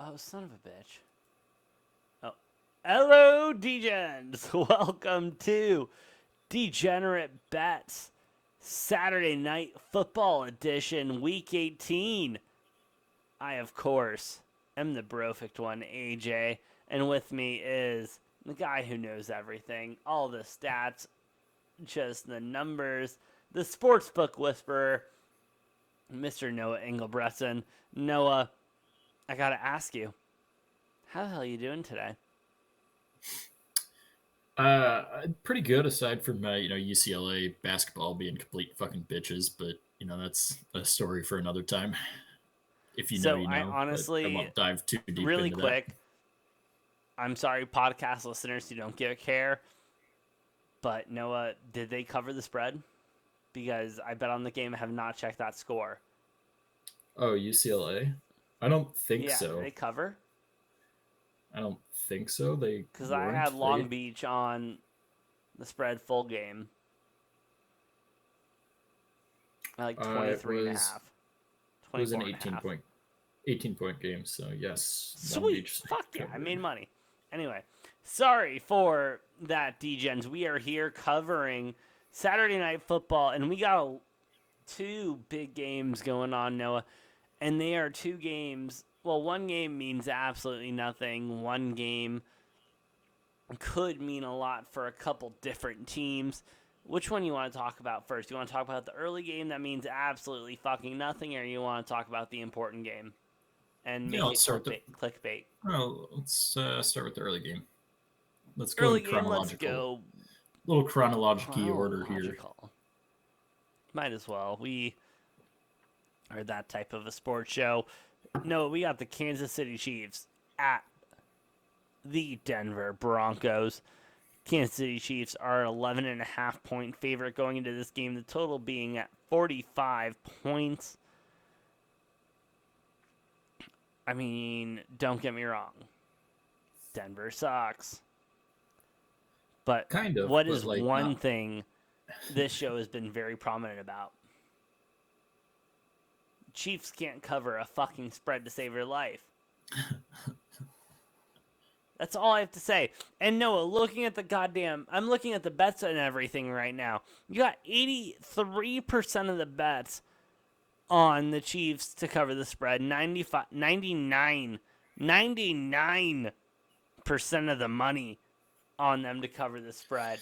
Oh, son of a bitch. Oh. Hello, Degens. Welcome to Degenerate Bets Saturday Night Football Edition, Week 18. I, of course, am the brofict one, AJ, and with me is the guy who knows everything, all the stats, just the numbers, the sportsbook whisperer, Mr. Noah Engelbretson. Noah, I gotta ask you, how the hell are you doing today? Pretty good aside from UCLA basketball being complete fucking bitches, but that's a story for another time. If you know, So you I know, but I honestly, won't dive too deep really into that. quick, I'm sorry, podcast listeners who don't give a care, but Noah, did they cover the spread? Because I bet on the game, I have not checked that score. Oh, UCLA? I don't think Yeah, did so. they cover? I don't think so. They Because I had weren't. Long Beach on the spread full game at like It 23 and a was half, it was an 24 and a half. 18 point game. So yes, Long Sweet. Beach Fuck yeah, I made covered. money. Anyway, sorry for that, DGens. We are here covering Saturday Night Football, and we got two big games going on, Noah. And they are two games. Well, one game means absolutely nothing. One game could mean a lot for a couple different teams. Which one you want to talk about first? You want to talk about the early game that means absolutely fucking nothing, or you want to talk about the important game and Yeah, make let's it start with clickbait? Clickbait. start with the early game. Let's go Early in game. Let's chronological, go little chronological order here. chronological. Might as well. We are that type of a sports show. No, we got the Kansas City Chiefs at the Denver Broncos. Kansas City Chiefs are an 11.5 point favorite going into this game, the total being at 45 points. I mean, don't get me wrong. Denver sucks. But Kind of, what but is like one not. thing this show has been very prominent about? Chiefs can't cover a fucking spread to save your life. That's all I have to say. And Noah, I'm looking at the bets and everything right now. You got 83% of the bets on the Chiefs to cover the spread. 99% of the money on them to cover the spread.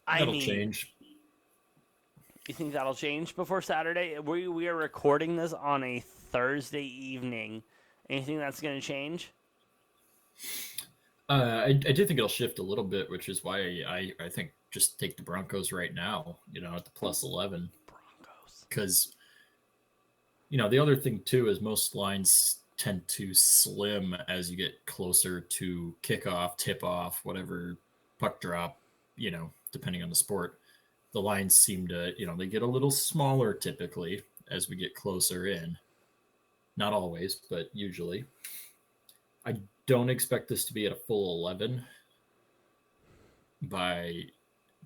I That'll mean, change. you think that'll change before Saturday? We are recording this on a Thursday evening. Anything that's going to change? I do think it'll shift a little bit, which is why I think just take the Broncos right now, at the plus 11. Broncos. Because, the other thing too is most lines tend to slim as you get closer to kickoff, tip off, whatever, puck drop, depending on the sport. The lines seem to, they get a little smaller typically as we get closer in. Not always, but usually. I don't expect this to be at a full 11 by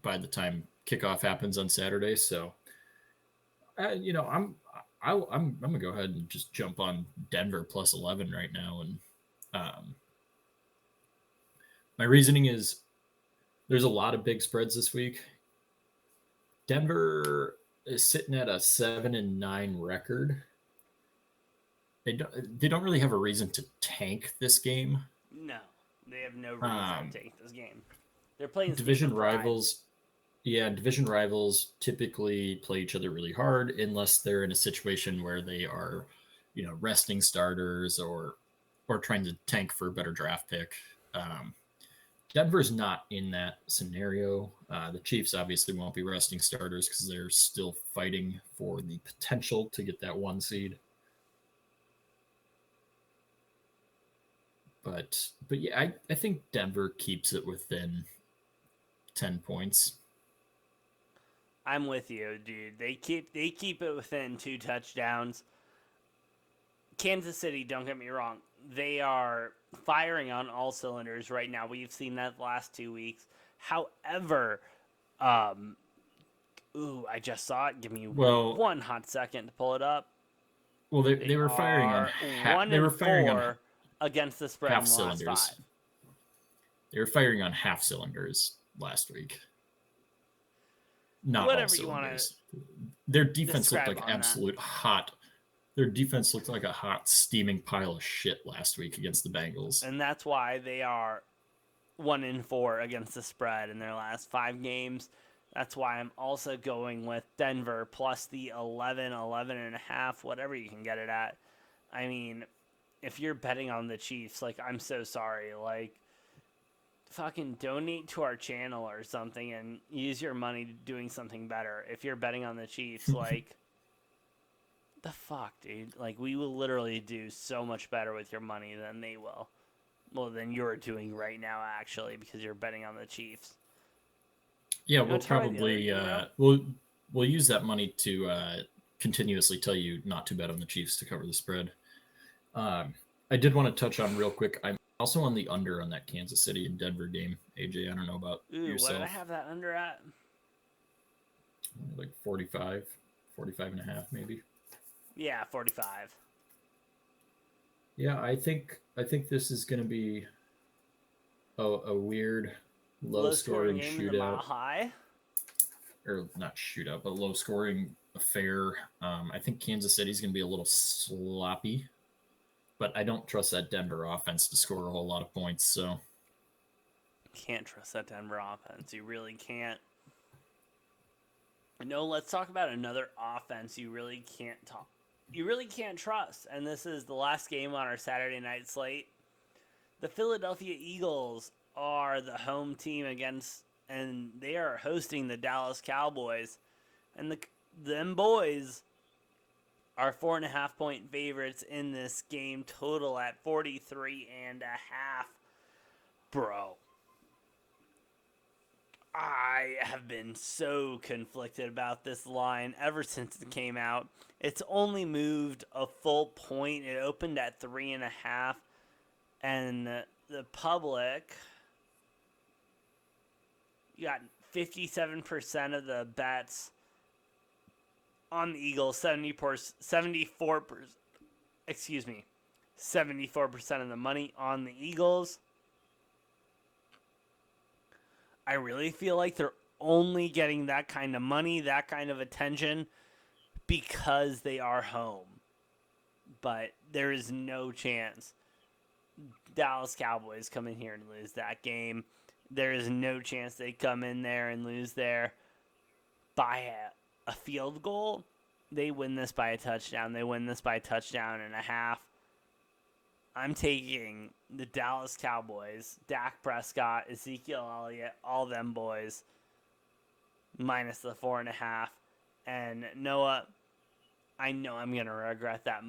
the time kickoff happens on Saturday. So, I'm gonna go ahead and just jump on Denver plus 11 right now, and um, my reasoning is there's a lot of big spreads this week. Denver is sitting at a 7-9 record. They don't really have a reason to tank this game. No, they have no reason Um, to take this game. They're playing this game for division pride. rivals Yeah, division rivals typically play each other really hard unless they're in a situation where they are, resting starters or trying to tank for a better draft pick. Um, Denver's not in that scenario. The Chiefs obviously won't be resting starters because they're still fighting for the potential to get that one seed. But yeah, I think Denver keeps it within 10 points. I'm with you, dude. They keep it within 2 touchdowns. Kansas City, don't get me wrong, they are firing on all cylinders right now. We've seen that the last 2 weeks. However, um, I just saw it. Give me Well, one hot second to pull it up. well, they They were firing on are one they and were firing on four against the spread half in the last cylinders. 5. They were firing on half cylinders last week. Not Whatever all you want to cylinders. Their defense looked describe like on absolute hot. Their defense looked like a hot, steaming pile of shit last week against the Bengals. And that's why they are 1-4 against the spread in their last 5 games. That's why I'm also going with Denver plus the 11, 11.5, whatever you can get it at. I mean, if you're betting on the Chiefs, like, I'm so sorry. Like, fucking donate to our channel or something and use your money doing something better. If you're betting on the Chiefs, like, the fuck, dude? Like, we will literally do so much better with your money than they will. Well, than you're doing right now, actually, because you're betting on the Chiefs. Yeah, we'll probably we'll use that money to continuously tell you not to bet on the Chiefs to cover the spread. I did want to touch on real quick. I'm also on the under on that Kansas City and Denver game. AJ, I don't know about yourself. What did I have that under at? Like 45 and a half, maybe. Yeah, 45. Yeah, I think this is going to be a weird low-scoring game shootout. In the Mile High. Or not shootout, but low-scoring affair. I think Kansas City's going to be a little sloppy, but I don't trust that Denver offense to score a whole lot of points. So can't trust that Denver offense. You really can't. No, let's talk about another offense you really can't trust. And this is the last game on our Saturday night slate. The Philadelphia Eagles are the home team and they are hosting the Dallas Cowboys. And them boys are 4.5 point favorites in this game, total at 43.5. Bro, I have been so conflicted about this line ever since it came out. It's only moved a full point. It opened at 3.5, and the public, you got 57% of the bets on the Eagles, 74% of the money on the Eagles. I really feel like they're only getting that kind of money, that kind of attention, because they are home. But there is no chance Dallas Cowboys come in here and lose that game. There is no chance they come in there and lose there by a field goal. They win this by a touchdown. They win this by a touchdown and a half. I'm taking the Dallas Cowboys, Dak Prescott, Ezekiel Elliott, all them boys, minus the 4.5. And Noah, I know I'm going to regret that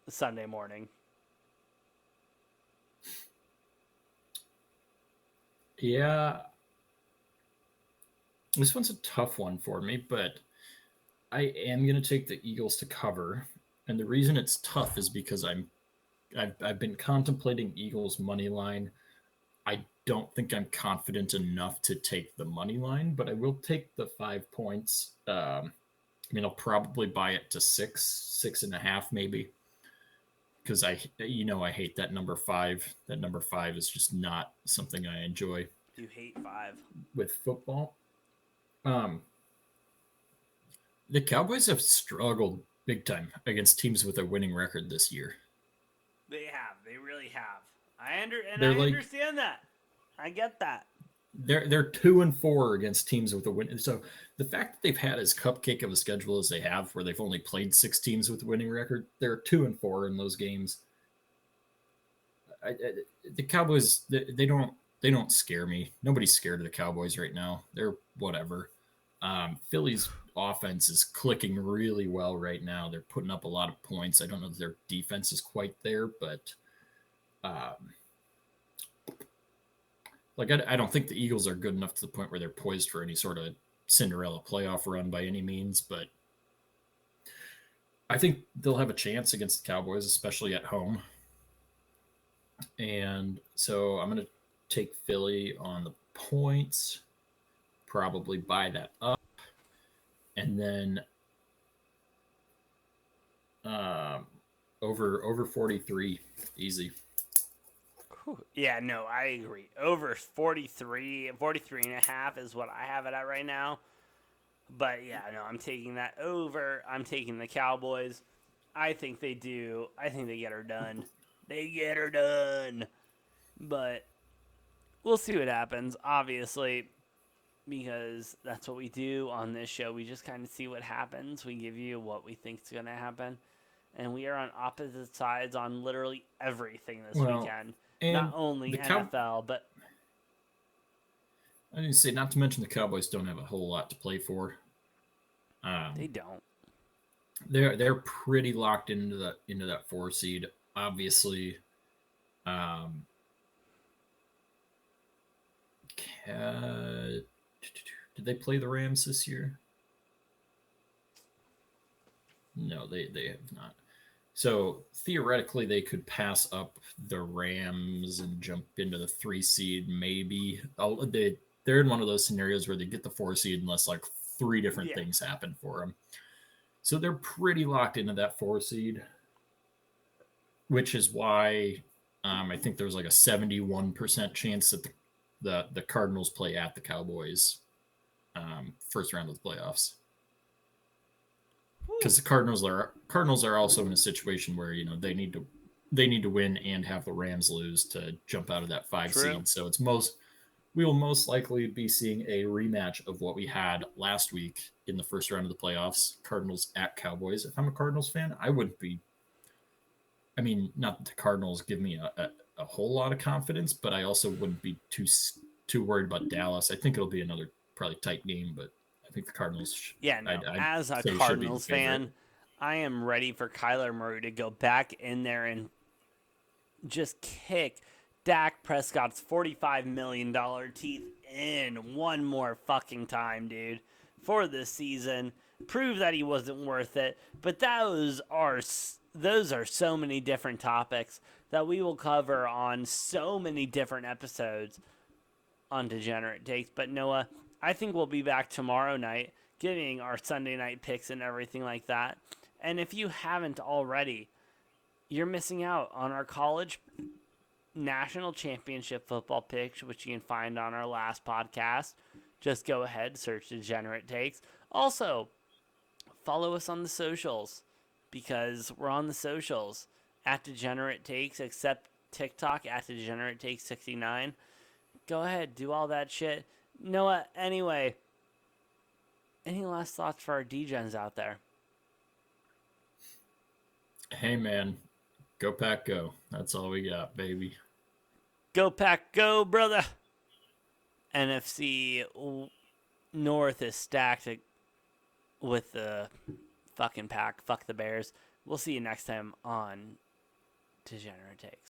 Sunday morning. Yeah. This one's a tough one for me, but I am going to take the Eagles to cover. And the reason it's tough is because I've been contemplating Eagles money line. I don't think I'm confident enough to take the money line, but I will take the 5 points. I mean, I'll probably buy it to 6.5 maybe, because I hate that number 5. That number 5 is just not something I enjoy. You hate 5 with football. The Cowboys have struggled big time against teams with a winning record this year. They have. They really have. I understand that. I get that. They're 2-4 against teams with a win. So the fact that they've had as cupcake of a schedule as they have, where they've only played 6 teams with a winning record, they're 2-4 in those games. The Cowboys, they don't scare me. Nobody's scared of the Cowboys right now. They're whatever. Philly's offense is clicking really well right now. They're putting up a lot of points. I don't know if their defense is quite there, but I don't think the Eagles are good enough to the point where they're poised for any sort of Cinderella playoff run by any means, but I think they'll have a chance against the Cowboys, especially at home. And so I'm going to take Philly on the points, probably buy that up, and then over 43, easy. Yeah, no, I agree. Over 43, 43 and a half is what I have it at right now. But yeah, no, I'm taking that over. I'm taking the Cowboys. I think they do. I think they get her done. They get her done. But we'll see what happens, obviously, because that's what we do on this show. We just kind of see what happens. We give you what we think is going to happen. And we are on opposite sides on literally everything this Well, weekend. Not and only the Cow NFL, but I didn't say not to mention the Cowboys don't have a whole lot to play for. they Um, don't. they're pretty locked into that 4 seed. Obviously, um, did they play the Rams this year? No, they have not. So theoretically, they could pass up the Rams and jump into the 3 seed. Maybe they're in one of those scenarios where they get the 4 seed unless like three different Yeah. things happen for them. So they're pretty locked into that 4 seed, which is why I think there's like a 71% chance that the Cardinals play at the Cowboys first round of the playoffs. Because the Cardinals are also in a situation where they need to win and have the Rams lose to jump out of that 5 seed. True. So we will most likely be seeing a rematch of what we had last week in the first round of the playoffs, Cardinals at Cowboys. If I'm a Cardinals fan, I wouldn't be. I mean, not that the Cardinals give me a whole lot of confidence, but I also wouldn't be too worried about Dallas. I think it'll be another probably tight game, but I think the Cardinals. Yeah, no. I'd As a say should be the Cardinals favorite. fan, I am ready for Kyler Murray to go back in there and just kick Dak Prescott's $45 million teeth in one more fucking time, dude, for this season. Prove that he wasn't worth it. But those are so many different topics that we will cover on so many different episodes on Degenerate Takes. But Noah, I think we'll be back tomorrow night giving our Sunday night picks and everything like that. And if you haven't already, you're missing out on our college national championship football picks, which you can find on our last podcast. Just go ahead, search Degenerate Takes. Also, follow us on the socials because we're on the socials at Degenerate Takes, except TikTok at Degenerate Takes 69. Go ahead, do all that shit. Noah, anyway, any last thoughts for our degens out there? Hey man, go Pack go. That's all we got, baby. Go Pack, go, brother. NFC North is stacked with the fucking Pack. Fuck the Bears. We'll see you next time on Degenerate Takes.